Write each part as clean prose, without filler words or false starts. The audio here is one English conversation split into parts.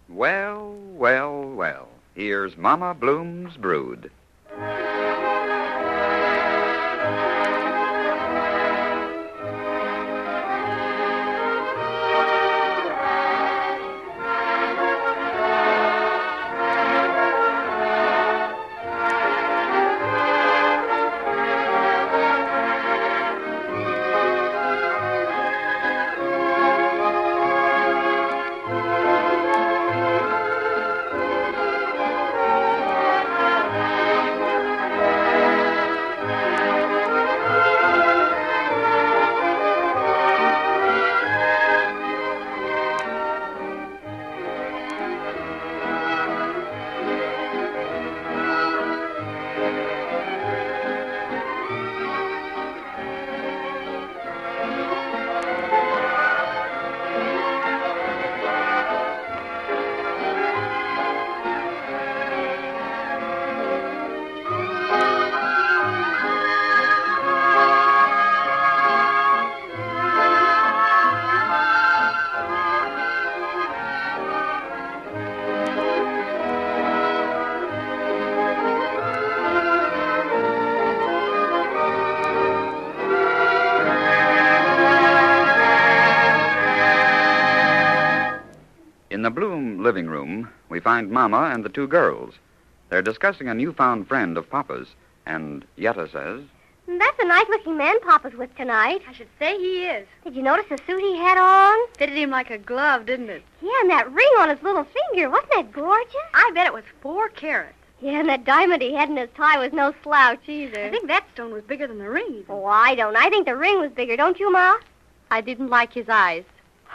Well, well, well. Here's Mama Bloom's brood. In the Bloom living room, we find Mama and the two girls. They're discussing a newfound friend of Papa's, and Yetta says, That's a nice-looking man Papa's with tonight. I should say he is. Did you notice the suit he had on? Fitted him like a glove, didn't it? Yeah, and that ring on his little finger. Wasn't that gorgeous? I bet it was 4 carats. Yeah, and that diamond he had in his tie was no slouch either. I think that stone was bigger than the ring, even. Oh, I don't. I think the ring was bigger, don't you, Ma? I didn't like his eyes.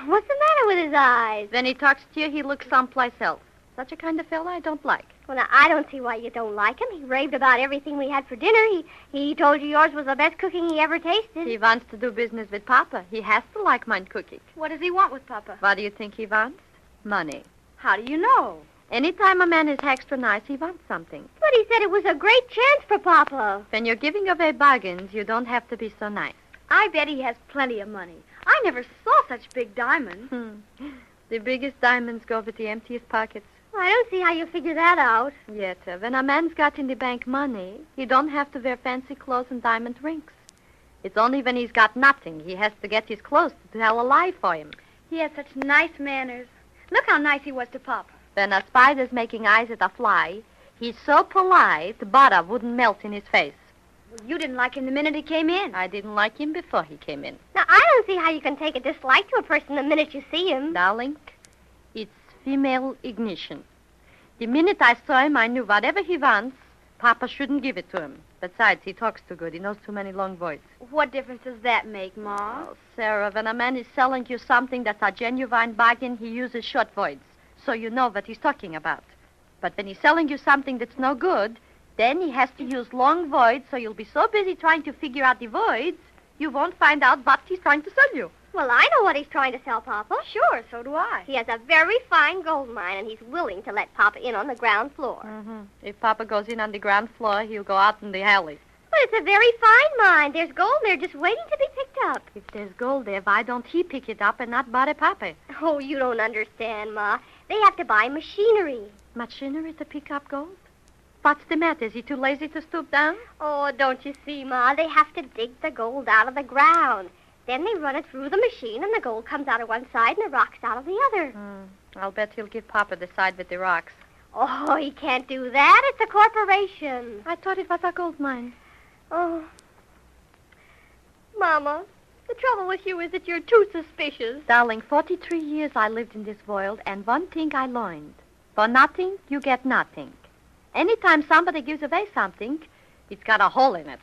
What's the matter with his eyes? When he talks to you, he looks someplace else. Such a kind of fellow I don't like. Well, now, I don't see why you don't like him. He raved about everything we had for dinner. He told you yours was the best cooking he ever tasted. He wants to do business with Papa. He has to like mine cooking. What does he want with Papa? What do you think he wants? Money. How do you know? Anytime a man is extra nice, he wants something. But he said it was a great chance for Papa. When you're giving away bargains, you don't have to be so nice. I bet he has plenty of money. I never saw such big diamonds. The biggest diamonds go with the emptiest pockets. I don't see how you figure that out. Yet, when a man's got in the bank money, he don't have to wear fancy clothes and diamond rings. It's only when he's got nothing he has to get his clothes to tell a lie for him. He has such nice manners. Look how nice he was to Papa. When a spider's making eyes at a fly, he's so polite, butter wouldn't melt in his face. Well, you didn't like him the minute he came in. I didn't like him before he came in. Now, I don't see how you can take a dislike to a person the minute you see him. Darling, it's female ignition. The minute I saw him, I knew whatever he wants, Papa shouldn't give it to him. Besides, he talks too good. He knows too many long words. What difference does that make, Ma? Oh, Sarah, when a man is selling you something that's a genuine bargain, he uses short words, so you know what he's talking about. But when he's selling you something that's no good, then he has to use long words, so you'll be so busy trying to figure out the words, you won't find out what he's trying to sell you. Well, I know what he's trying to sell, Papa. Sure, so do I. He has a very fine gold mine, and he's willing to let Papa in on the ground floor. If Papa goes in on the ground floor, he'll go out in the alley. But it's a very fine mine. There's gold there just waiting to be picked up. If there's gold there, why don't he pick it up and not bother Papa? Oh, you don't understand, Ma. They have to buy machinery. Machinery to pick up gold? What's the matter? Is he too lazy to stoop down? Oh, don't you see, Ma? They have to dig the gold out of the ground. Then they run it through the machine, and the gold comes out of one side and the rocks out of the other. I'll bet he'll give Papa the side with the rocks. Oh, he can't do that. It's a corporation. I thought it was a gold mine. Oh. Mama, the trouble with you is that you're too suspicious. Darling, 43 years I lived in this world, and one thing I learned. For nothing, you get nothing. Anytime somebody gives away something, it's got a hole in it.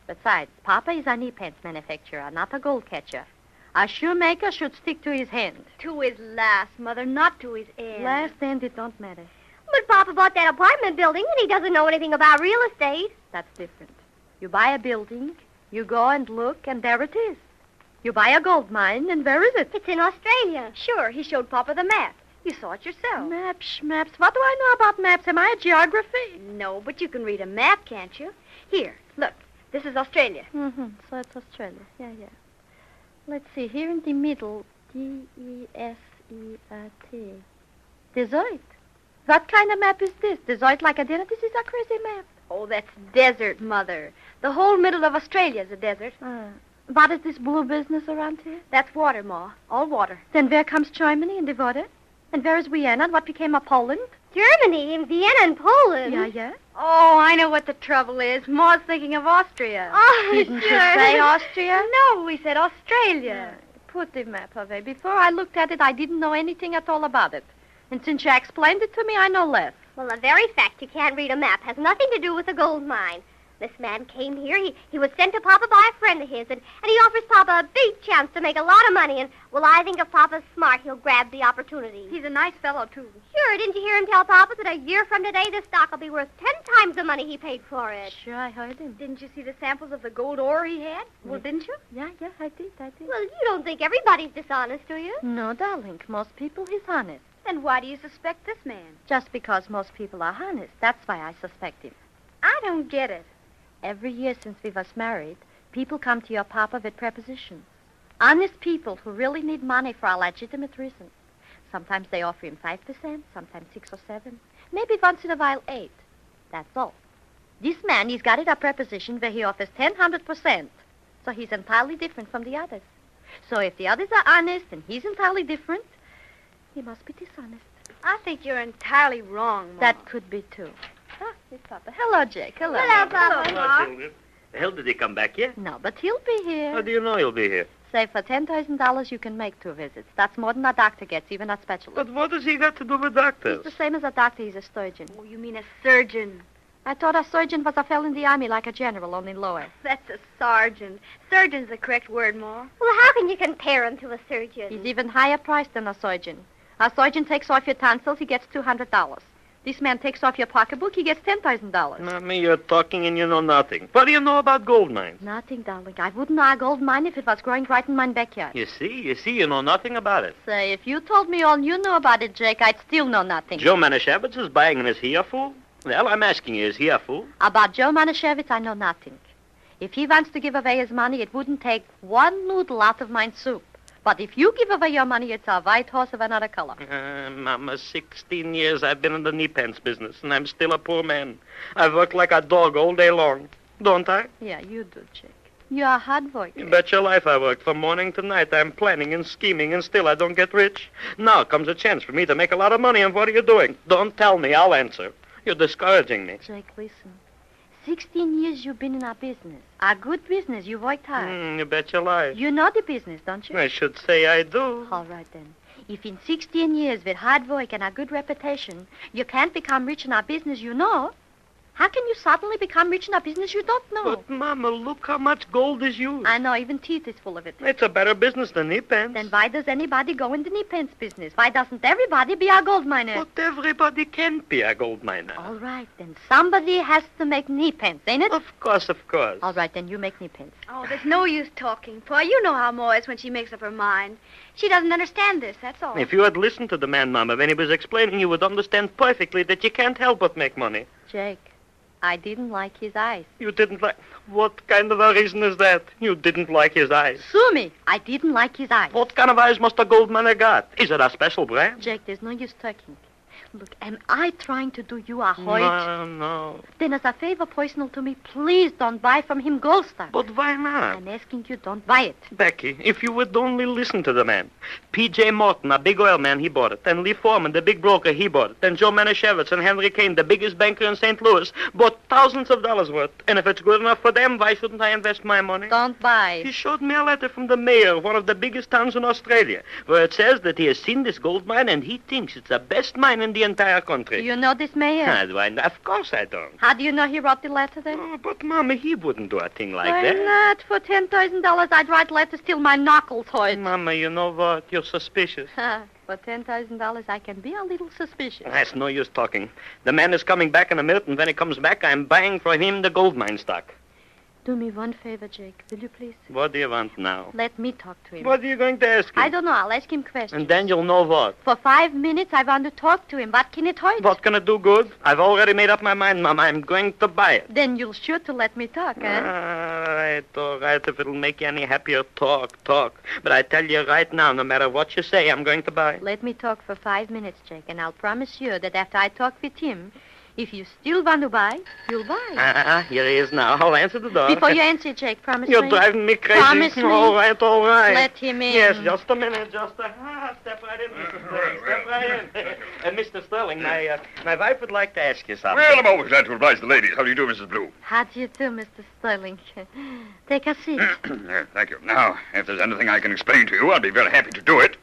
Besides, Papa is a knee pants manufacturer, not a gold catcher. A shoemaker should stick to his hand. To his last, Mother, not to his end. Last end, it don't matter. But Papa bought that apartment building, and he doesn't know anything about real estate. That's different. You buy a building, you go and look, and there it is. You buy a gold mine, and where is it? It's in Australia. Sure, he showed Papa the map. You saw it yourself. Maps. What do I know about maps? Am I a geography? No, but you can read a map, can't you? Here, look. This is Australia. So it's Australia. Yeah. Let's see. Here in the middle, Desert. Desert. What kind of map is this? Desert like a dinner? This is a crazy map. Oh, that's desert, Mother. The whole middle of Australia is a desert. What is this blue business around here? That's water, Ma. All water. Then where comes Germany and the water? And where is Vienna and what became of Poland? Germany and Vienna and Poland. Yeah. Oh, I know what the trouble is. Ma's thinking of Austria. Oh, Didn't sure. you say Austria? No, we said Australia. Put the map away. Before I looked at it, I didn't know anything at all about it. And since you explained it to me, I know less. Well, the very fact you can't read a map has nothing to do with the gold mine. This man came here. He was sent to Papa by a friend of his, and he offers Papa a big chance to make a lot of money. And, well, I think if Papa's smart, he'll grab the opportunity. He's a nice fellow, too. Sure, didn't you hear him tell Papa that a year from today, this stock will be worth 10 times the money he paid for it? Sure, I heard him. Didn't you see the samples of the gold ore he had? Well, didn't you? Yeah, I did. Well, you don't think everybody's dishonest, do you? No, darling. Most people is honest. Then why do you suspect this man? Just because most people are honest. That's why I suspect him. I don't get it. Every year since we was married, people come to your Papa with prepositions. Honest people who really need money for a legitimate reason. Sometimes they offer him 5%, sometimes 6 or 7. Maybe once in a while 8. That's all. This man, he's got it a preposition where he offers 100%. So he's entirely different from the others. So if the others are honest and he's entirely different, he must be dishonest. I think you're entirely wrong, Ma. That could be, too. Ah, it's Papa. Hello, Jake. Hello. Hello, Papa. Ma. Children. The hell did he come back yet? No, but he'll be here. How do you know he'll be here? Say, for $10,000, you can make 2 visits. That's more than a doctor gets, even a specialist. But what has he got to do with He's doctors? the same as a doctor. He's a surgeon. Oh, you mean a surgeon. I thought a surgeon was a fellow in the army like a general, only lower. That's a sergeant. Surgeon's the correct word, Ma. Well, how can you compare him to a surgeon? He's even higher priced than a surgeon. A surgeon takes off your tonsils, he gets $200. This man takes off your pocketbook, he gets $10,000. Mommy, you're talking and you know nothing. What do you know about gold mines? Nothing, darling. I wouldn't know a gold mine if it was growing right in my backyard. You see, you know nothing about it. Say, if you told me all you know about it, Jake, I'd still know nothing. Joe Manischewitz is buying, and is he a fool? Well, I'm asking you, is he a fool? About Joe Manischewitz, I know nothing. If he wants to give away his money, it wouldn't take one noodle out of my soup. But if you give away your money, it's a white horse of another color. Mama, 16 years I've been in the knee pants business, and I'm still a poor man. I've worked like a dog all day long. Don't I? Yeah, you do, Jake. You're a hard worker. You bet your life I worked from morning to night. I'm planning and scheming, and still I don't get rich. Now comes a chance for me to make a lot of money, and what are you doing? Don't tell me. I'll answer. You're discouraging me. Jake, listen. 16 years you've been in our business. A good business. You worked hard. You bet your life. You know the business, don't you? I should say I do. All right, then. If in 16 years with hard work and a good reputation, you can't become rich in our business you know, how can you suddenly become rich in a business you don't know? But, Mama, look how much gold is used. I know, even teeth is full of it. It's a better business than knee pants. Then why does anybody go in the knee pants business? Why doesn't everybody be a gold miner? But everybody can't be a gold miner. All right, then somebody has to make knee pants, ain't it? Of course. All right, then you make knee pants. Oh, there's no use talking, Pa. You know how Ma is when she makes up her mind. She doesn't understand this, that's all. If you had listened to the man, Mama, when he was explaining, you would understand perfectly that you can't help but make money. Jake, I didn't like his eyes. You didn't like... What kind of a reason is that? You didn't like his eyes. Sue me. I didn't like his eyes. What kind of eyes must a gold miner got? Is it a special brand? Jake, there's no use talking. Look, am I trying to do you a hoit? No. Then as a favor personal to me, please don't buy from him gold stuff. But why not? I'm asking you, don't buy it. Becky, if you would only listen to the man. P.J. Morton, a big oil man, he bought it. And Lee Foreman, the big broker, he bought it. And Joe Manischewitz and Henry Kane, the biggest banker in St. Louis, bought thousands of dollars worth. And if it's good enough for them, why shouldn't I invest my money? Don't buy. He showed me a letter from the mayor of one of the biggest towns in Australia, where it says that he has seen this gold mine and he thinks it's the best mine in the entire country. You know this mayor? How do I know? Of course I don't. How do you know he wrote the letter then? Oh, but, Mama, he wouldn't do a thing like Why that. not? For $10,000, I'd write letters till my knuckles hurt. Mama, you know what? You're suspicious. For $10,000, I can be a little suspicious. That's no use talking. The man is coming back in a minute, and when he comes back, I'm buying from him the gold mine stock. Do me one favor, Jake. Will you please? What do you want now? Let me talk to him. What are you going to ask him? I don't know. I'll ask him questions. And then you'll know what. For 5 minutes, I want to talk to him. What can it hurt? What can I do good? I've already made up my mind, Mama. I'm going to buy it. Then you'll sure to let me talk, eh? All right. If it'll make you any happier, talk. But I tell you right now, no matter what you say, I'm going to buy. Let me talk for 5 minutes, Jake, and I'll promise you that after I talk with him, if you still want to buy, you'll buy. Here he is now. I'll answer the door. Before you answer, Jake, promise You're me. driving me crazy. Promise me. All right. Let him in. Yes, just a minute. Step right in, Mr. Sterling. Step right in. Mr. Sterling, my wife would like to ask you something. Well, I'm always glad to oblige the ladies. How do you do, Mrs. Blue? How do you do, Mr. Sterling? Take a seat. Thank you. Now, if there's anything I can explain to you, I'll be very happy to do it.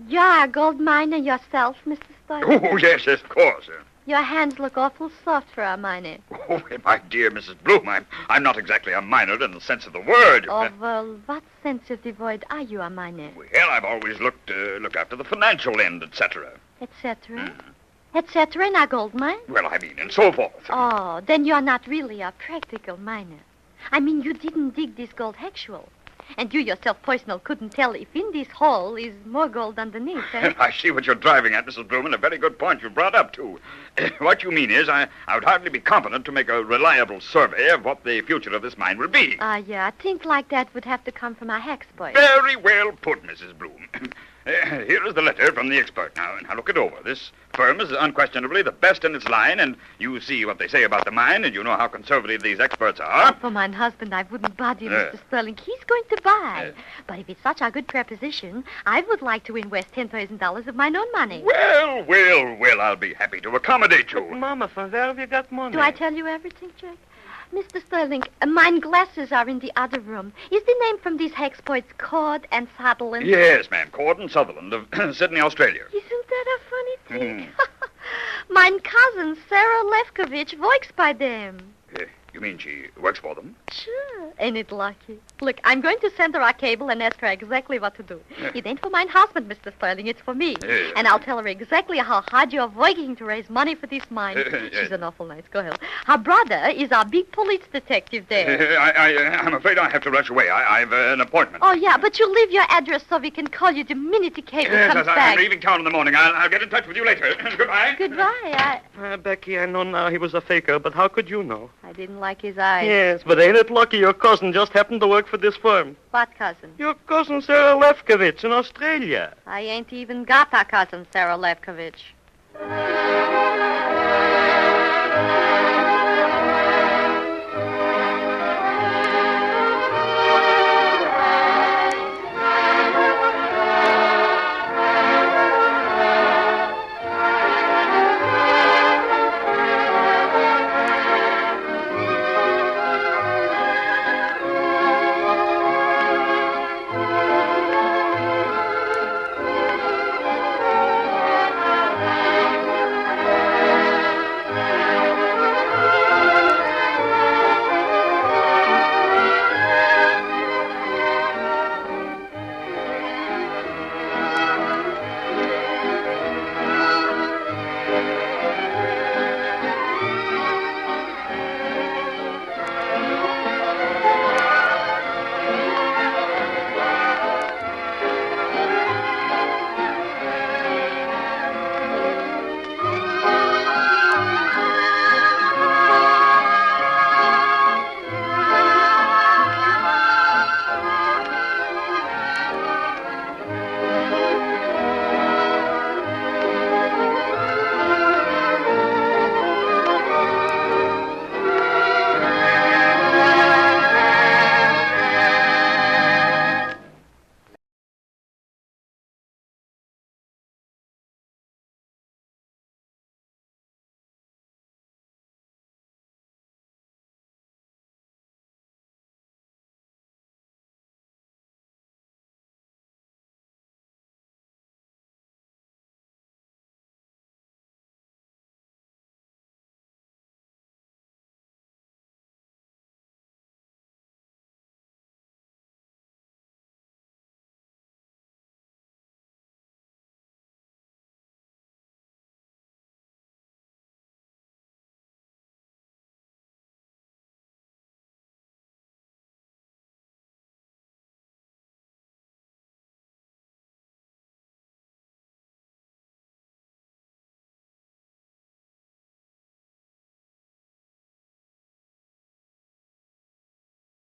You're a gold miner yourself, Mr. Sterling? Oh, yes, of course. Your hands look awful soft for a miner. Oh, my dear Mrs. Bloom, I'm not exactly a miner in the sense of the word. Oh, well, what sense of the word are you a miner? Well, I've always looked after the financial end, etc. Etc.? Etc. in a gold mine? Well, I mean, and so forth. Oh, then you're not really a practical miner. I mean, you didn't dig this gold actual. And you yourself, personal, couldn't tell if in this hole is more gold underneath, eh? I see what you're driving at, Mrs. Bloom, and a very good point you brought up, too. What you mean is I would hardly be competent to make a reliable survey of what the future of this mine will be. Yeah, I think like that would have to come from a hex boy. Very well put, Mrs. Bloom. Here is the letter from the expert. Now look it over. This firm is unquestionably the best in its line, and you see what they say about the mine, and you know how conservative these experts are. For my husband, I wouldn't bother you, Mr. Sterling. He's going to buy. But if it's such a good proposition, I would like to invest $10,000 of my own money. Well, I'll be happy to accommodate you. But, Mama, from where have you got money? Do I tell you everything, Jack? Mr. Sterling, mine glasses are in the other room. Is the name from these hex boys Cord and Sutherland? Yes, ma'am. Cord and Sutherland of Sydney, Australia. Isn't that a funny thing? Mine cousin, Sarah Lefkovich, works by them. You mean she works for them? Sure. Ain't it lucky? Look, I'm going to send her a cable and ask her exactly what to do. It ain't for mine husband, Mr. Sterling. It's for me. And I'll tell her exactly how hard you're working to raise money for this mine. She's an awful nice girl. Her brother is our big police detective there. I'm afraid I have to rush away. I've an appointment. Oh, yeah, but you leave your address so we can call you the minute the cable comes back. I'm leaving town in the morning. I'll get in touch with you later. Goodbye. Goodbye. Becky, I know now he was a faker, but how could you know? I didn't like his eyes. Yes, but ain't it lucky your cousin just happened to work for this firm? What cousin? Your cousin Sarah Lefkovich in Australia. I ain't even got a cousin, Sarah Lefkovich.